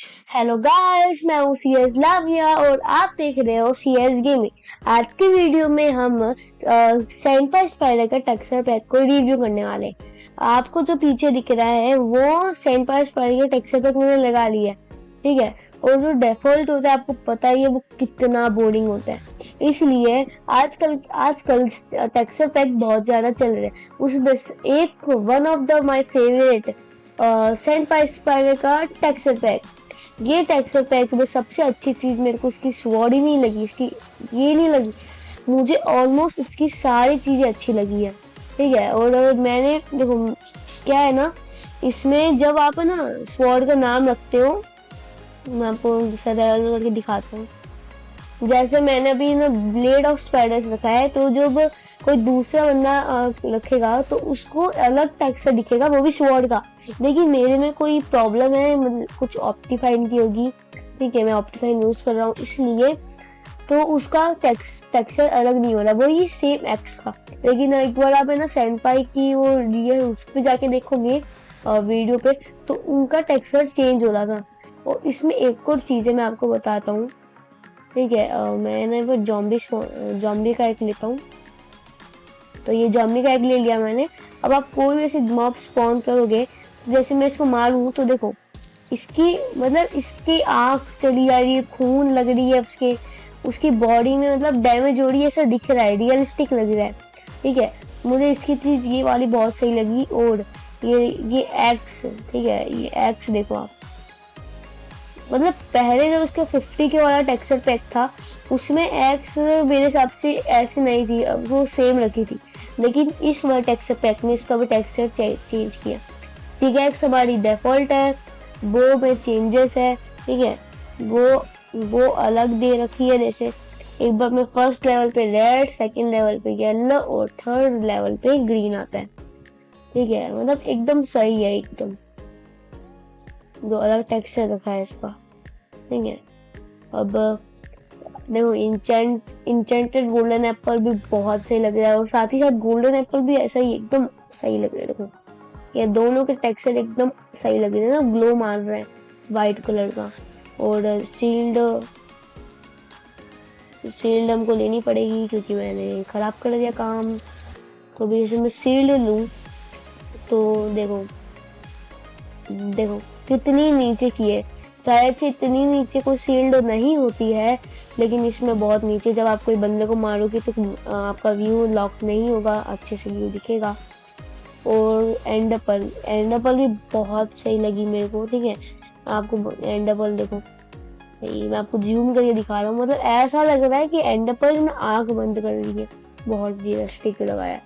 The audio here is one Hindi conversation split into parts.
हेलो गाइस, मैं हूँ सीएस लाविया और आप देख रहे हो सीएस गेमिंग। आज की वीडियो में हम सेंटा स्पाइडर का टेक्सचर पैक को रिव्यू करने वाले हैं। आपको जो पीछे दिख रहा है वो सेंटा स्पाइडर का टेक्सचर पैक मैंने लगा लिया है, ठीक है। और जो डिफॉल्ट होता है आपको पता ही है वो कितना बोरिंग होता है, इसलिए आजकल टेक्सचर पैक बहुत ज्यादा चल रहे हैं। उसमें एक one of the my favourite Santa spider का टेक्सचर पैक। ये टेक्सचर पैक में सबसे अच्छी चीज मेरे को इसकी स्वॉर्ड ही नहीं लगी, इसकी ये नहीं लगी। मुझे ऑलमोस्ट इसकी सारी चीजें अच्छी लगी है, ठीक है। और मैंने देखो क्या है ना, इसमें जब आप ना स्वॉर्ड का नाम रखते हो, मैं आपको सरल करके दिखाता हूँ। जैसे मैंने अभी ना ब्लेड ऑफ स्पाइडर्स रखा है, तो जब कोई दूसरा बंदा रखेगा तो उसको अलग टेक्सचर दिखेगा, वो भी स्वॉर्ड का। देखिए मेरे में कोई प्रॉब्लम है, मतलब कुछ ऑप्टिफाइन की होगी, ठीक है। मैं ऑप्टिफाइन यूज कर रहा हूँ इसलिए तो उसका टेक्सचर अलग नहीं हो रहा, वही सेम एक्स का। लेकिन एक बार आप है ना सेंपाई की वो रियल उस पे जाके देखोगे वीडियो पे, तो उनका टेक्सचर चेंज हो रहा था। और इसमें एक और चीज है, मैं आपको बताता हूँ, ठीक है। मैंने वो जॉम्बी का एक लेता हूँ। तो ये जॉम्बी का एग ले लिया मैंने। अब आप कोई भी ऐसे मॉब स्पॉन करोगे, तो जैसे मैं इसको मारूं तो देखो इसकी मतलब इसकी आंख चली जा रही है, खून लग रही है उसकी बॉडी में, मतलब डैमेज हो रही है, ऐसा दिख रहा है, रियलिस्टिक लग रहा है, ठीक है। मुझे इसकी चीज ये वाली बहुत सही लगी। और ये एक्स, ठीक है, ये एक्स देखो आप, मतलब पहले जब उसका 50 के वाला टेक्सचर पैक था उसमें एक्स मेरे हिसाब से ऐसे नहीं थी, अब वो सेम रखी थी। लेकिन इस वाले टेक्सचर पैक में इसका भी टेक्सचर चेंज किया, ठीक है। एक्स हमारी डिफॉल्ट है, वो में चेंजेस है, ठीक है। वो अलग दे रखी है, जैसे एक बार में फर्स्ट लेवल पे रेड, सेकंड लेवल पे येलो और थर्ड लेवल पे ग्रीन आता है, ठीक है। मतलब एकदम सही है, एकदम जो अलग टेक्सचर रखा है इसका, ठीक है। अब देखो इंचेंटेड गोल्डन एप्पल भी बहुत सही लग रहा है, और साथ ही साथ गोल्डन एप्पल भी ऐसा ही एकदम सही लग रहा है। देखो ये दोनों के टेक्सचर एकदम सही लग रहे हैं ना, ग्लो मार रहे हैं व्हाइट कलर का। और सील्ड हमको लेनी पड़ेगी क्योंकि मैंने खराब कर दिया काम। तो भी जैसे मैं सील्ड लूं तो देखो कितनी नीचे की है, शायद से इतनी नीचे कोई सील्ड नहीं होती है, लेकिन इसमें बहुत नीचे। जब आप कोई बंदे को मारोगे तो आपका व्यू लॉक नहीं होगा, अच्छे से व्यू दिखेगा। और एंड एप्पल भी बहुत सही लगी मेरे को, ठीक है। आपको एंड एप्पल देखो, मैं आपको जूम करके दिखा रहा हूँ, मतलब ऐसा लग रहा है कि एंड एप्पल में आंख बंद कर रही है, बहुत रियलिस्टिक लगाया है।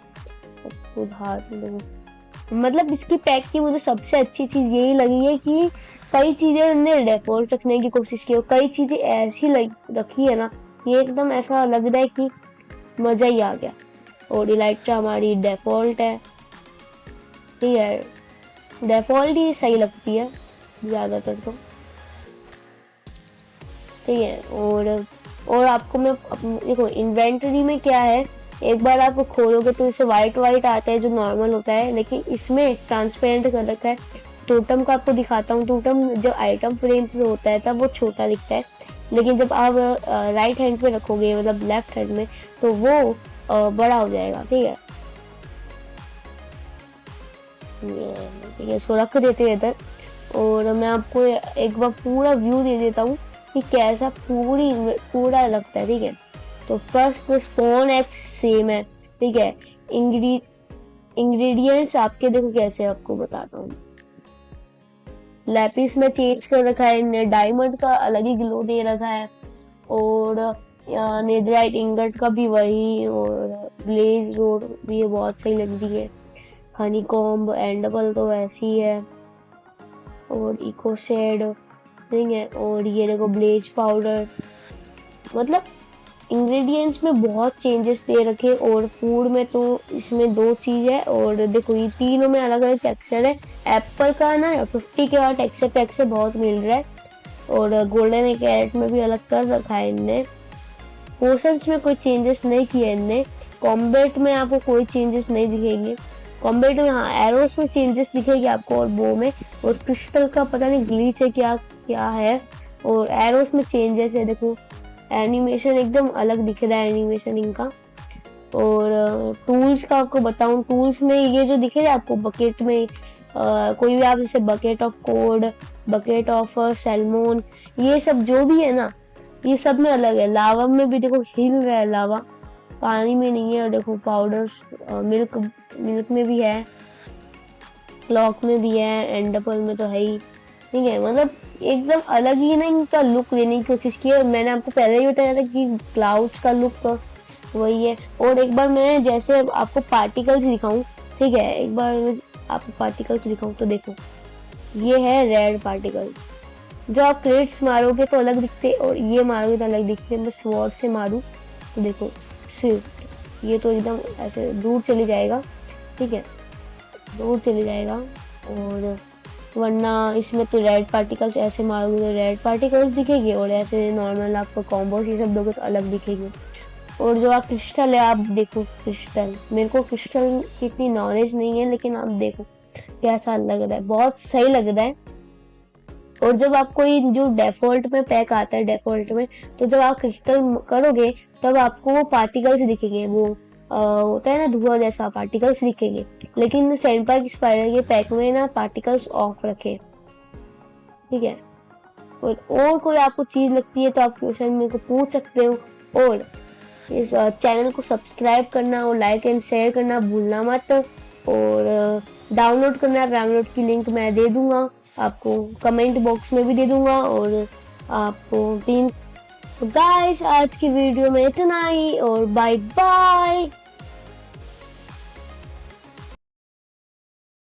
खुद हाथ में देखो, मतलब इसकी पैक की मुझे सबसे अच्छी चीज यही लगी है कि कई चीजें उन्होंने डिफॉल्ट रखने की कोशिश की, और कई चीजें ऐसी रखी है ना, ये एकदम ऐसा लग रहा है कि मजा ही आ गया। और इलाइट्रा हमारी डिफॉल्ट है, ठीक है, डिफॉल्ट ही सही लगती है ज्यादातर तो, ठीक है। और आपको मैं देखो इन्वेंटरी में क्या है, एक बार आप खोलोगे तो इसे वाइट आता है जो नॉर्मल होता है, लेकिन इसमें ट्रांसपेरेंट कर रखा है। टोटम का आपको दिखाता हूँ, टोटम जब आइटम फ्रेम पे होता है तब वो छोटा दिखता है, लेकिन जब आप राइट हैंड पे रखोगे, मतलब लेफ्ट हैंड में, तो वो बड़ा हो जाएगा, ठीक है। इसको रख देते हैं इधर, और मैं आपको एक बार पूरा व्यू दे देता हूँ कि कैसा पूरा लगता है, ठीक है। तो फर्स्ट स्पॉन एक्स सेम है, ठीक है। इंग्रेडिएंट्स आपके देखो कैसे, आपको बताता हूँ। लैपिस में चेंज कर रखा है, डायमंड का अलग ही ग्लो दे रखा है, और नेदराइट इंगट का भी वही, और ब्लेज रोड भी ये बहुत सही लग रही है। हनी कॉम्ब एंडबल तो वैसी है, और इको शेड, ठीक है। और ये देखो ब्लेज पाउडर, मतलब इंग्रेडिएंट्स में बहुत चेंजेस दे रखे। और फूड में तो इसमें दो चीज है, और देखो ये तीनों में अलग अलग टेक्सचर है। एप्पल का ना 50 के बाद टेक्सचर पैक से बहुत मिल रहा है, और गोल्डन कैरेट में भी अलग कर रखा है इनने। पोशंस में कोई चेंजेस नहीं किए इनने। कॉम्बैट में आपको कोई चेंजेस नहीं दिखेंगे। कॉम्बैट में हाँ एरोस में चेंजेस दिखेगी आपको, और बो में। और क्रिस्टल का पता नहीं ग्लिच है क्या, क्या है। और एरोस में चेंजेस है, देखो एनिमेशन एकदम अलग दिख रहा है एनिमेशन इनका। और टूल्स का आपको बताऊं, टूल्स में ये जो दिखे रहा है आपको बकेट में, कोई भी आप जैसे bucket of cod, bucket of salmon, ये सब जो भी है ना, ये सब में अलग है। लावा में भी देखो हिल रहा है लावा, पानी में नहीं है। और देखो पाउडर्स, मिल्क मिल्क में भी है, क्लॉक में भी है, एंडपल में तो है ही। ठीक है, मतलब एकदम अलग ही ना इनका लुक देने की कोशिश की है। मैंने आपको पहले ही बताया था कि क्लाउड्स का लुक वही है। और एक बार मैं जैसे आपको पार्टिकल्स दिखाऊं, ठीक है, एक बार आपको पार्टिकल्स दिखाऊं तो देखो, ये है रेड पार्टिकल्स। जो आप क्रेट्स मारोगे तो अलग दिखते और ये मारोगे तो अलग दिखते। मैं स्वॉर्ड से मारूं तो देखो स्विफ्ट, ये तो एकदम ऐसे दूर चले जाएगा, ठीक है, दूर चले जाएगा। और वरना इसमें तो रेड पार्टिकल्स ऐसे मारोगे तो रेड पार्टिकल्स दिखेंगे, और ऐसे नॉर्मल आपको कॉम्बोस ये सब दोगे तो अलग दिखेंगे। और जो आप क्रिस्टल है, आप देखो क्रिस्टल, मेरे को क्रिस्टल की इतनी नॉलेज नहीं है, लेकिन आप देखो कैसा लग रहा है, बहुत सही लग रहा है। और जब आपको ये जो डिफॉल्ट में पैक आता है, डिफॉल्ट में, तो जब आप क्रिस्टल करोगे तब आपको वो पार्टिकल्स दिखेंगे, वो होता है ना धुआं जैसा, पार्टिकल्स दिखेंगे। लेकिन सैंडपाइप स्पाइडर के पैक में ना पार्टिकल्स ऑफ रखे, ठीक है। और कोई आपको चीज लगती है तो आप क्वेश्चन मेरे को पूछ सकते हो। और इस चैनल को सब्सक्राइब करना और लाइक एंड शेयर करना भूलना मत। और डाउनलोड करना, डाउनलोड की लिंक मैं दे दूंगा आपको, कमेंट बॉक्स में भी दे दूंगा। और आपको तीन, तो गाइस आज की वीडियो में इतना ही, और बाय बाय।